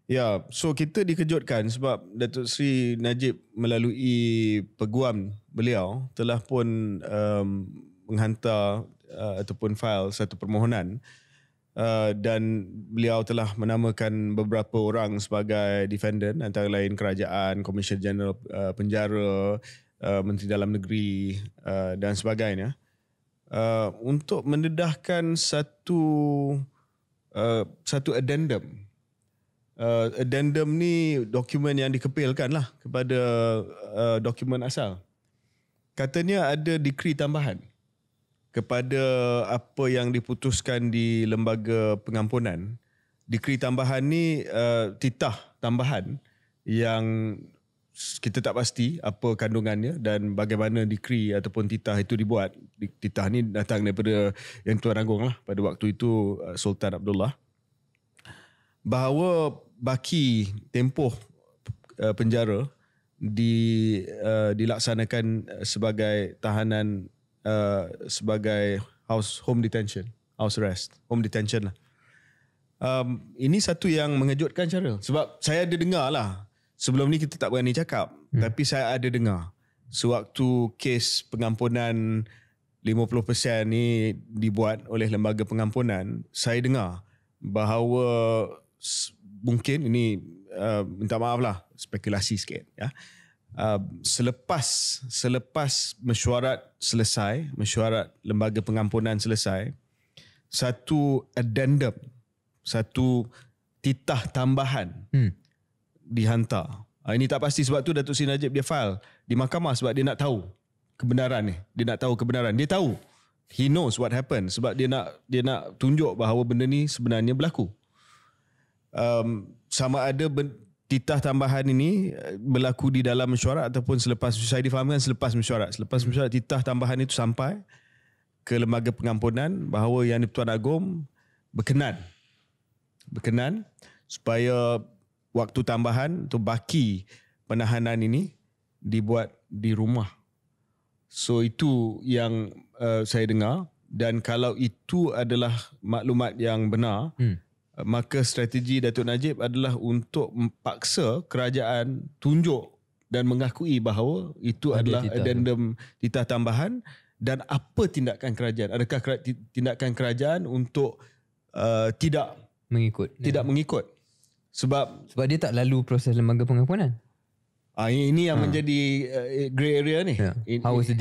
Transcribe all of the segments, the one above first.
Ya, so kita dikejutkan sebab Datuk Seri Najib melalui peguam beliau telah pun menghantar ataupun file satu permohonan dan beliau telah menamakan beberapa orang sebagai defendant, antara lain kerajaan, Komisen Jeneral Penjara, Menteri Dalam Negeri dan sebagainya, untuk mendedahkan satu addendum. Addendum ni dokumen yang dikepilkan lah kepada dokumen asal. Katanya ada dekri tambahan kepada apa yang diputuskan di lembaga pengampunan. Dekri tambahan ni titah tambahan yang kita tak pasti apa kandungannya dan bagaimana dekri ataupun titah itu dibuat. Titah ni datang daripada Yang Tuan Agong lah pada waktu itu, Sultan Abdullah, bahawa baki tempoh penjara dilaksanakan sebagai tahanan, sebagai home detention lah. Ini satu yang mengejutkan cara, sebab saya ada dengar lah, sebelum ni kita tak berani cakap, tapi saya ada dengar sewaktu kes pengampunan 50% ni dibuat oleh lembaga pengampunan, saya dengar bahawa mungkin ini minta maaf lah, spekulasi sikit ya. Selepas mesyuarat lembaga pengampunan selesai, satu addendum, satu titah tambahan dihantar. Ini tak pasti, sebab tu Datuk Seri Najib dia file di mahkamah sebab dia nak tahu kebenaran ni. Dia tahu. He knows what happened sebab dia nak tunjuk bahawa benda ni sebenarnya berlaku. Sama ada titah tambahan ini berlaku di dalam mesyuarat ataupun selepas. Saya difahamkan selepas mesyuarat. Selepas mesyuarat, titah tambahan itu sampai ke lembaga pengampunan bahawa Yang di-Pertuan Agong berkenan supaya waktu tambahan tu baki penahanan ini dibuat di rumah. So itu yang saya dengar, dan kalau itu adalah maklumat yang benar, maka strategi Datuk Najib adalah untuk memaksa kerajaan tunjuk dan mengakui bahawa itu adalah addendum titah tambahan, dan apa tindakan kerajaan. Adakah tindakan kerajaan untuk tidak mengikut. Sebab dia tak lalu proses lembaga pengampunan. Ini yang menjadi grey area ni. How was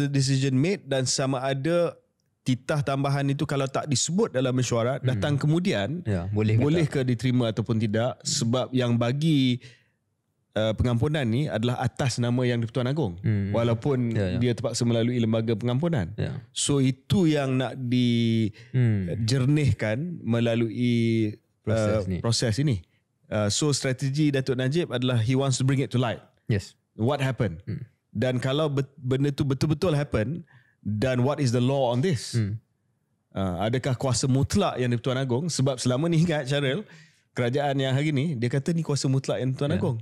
the decision made? Dan sama ada titah tambahan itu kalau tak disebut dalam mesyuarat, datang kemudian, boleh ke diterima ataupun tidak, sebab yang bagi pengampunan ni adalah atas nama Yang di-Pertuan Agong, walaupun dia terpaksa melalui lembaga pengampunan. So itu yang nak dijernihkan melalui proses ini. So strategi Datuk Najib adalah he wants to bring it to light. Yes. What happened? Dan kalau benda tu betul-betul happen, dan what is the law on this? Adakah kuasa mutlak Yang di-Pertuan Agong? Sebab selama ni, ingat Syaril, kerajaan yang hari ni dia kata ni kuasa mutlak Yang di-Pertuan Agong.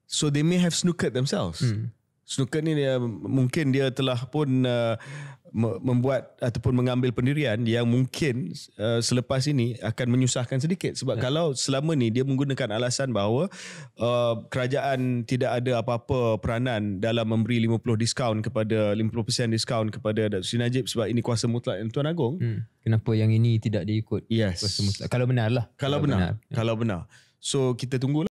So they may have snookered themselves. Snookered ni mungkin dia telah pun membuat ataupun mengambil pendirian yang mungkin selepas ini akan menyusahkan sedikit. Sebab kalau selama ni dia menggunakan alasan bahawa kerajaan tidak ada apa-apa peranan dalam memberi 50% diskaun kepada Datuk Seri Najib sebab ini kuasa mutlak Yang di-Pertuan Agong. Kenapa yang ini tidak diikut? Yes. Kuasa mutlak. Kalau benar lah. Kalau benar. So kita tunggulah.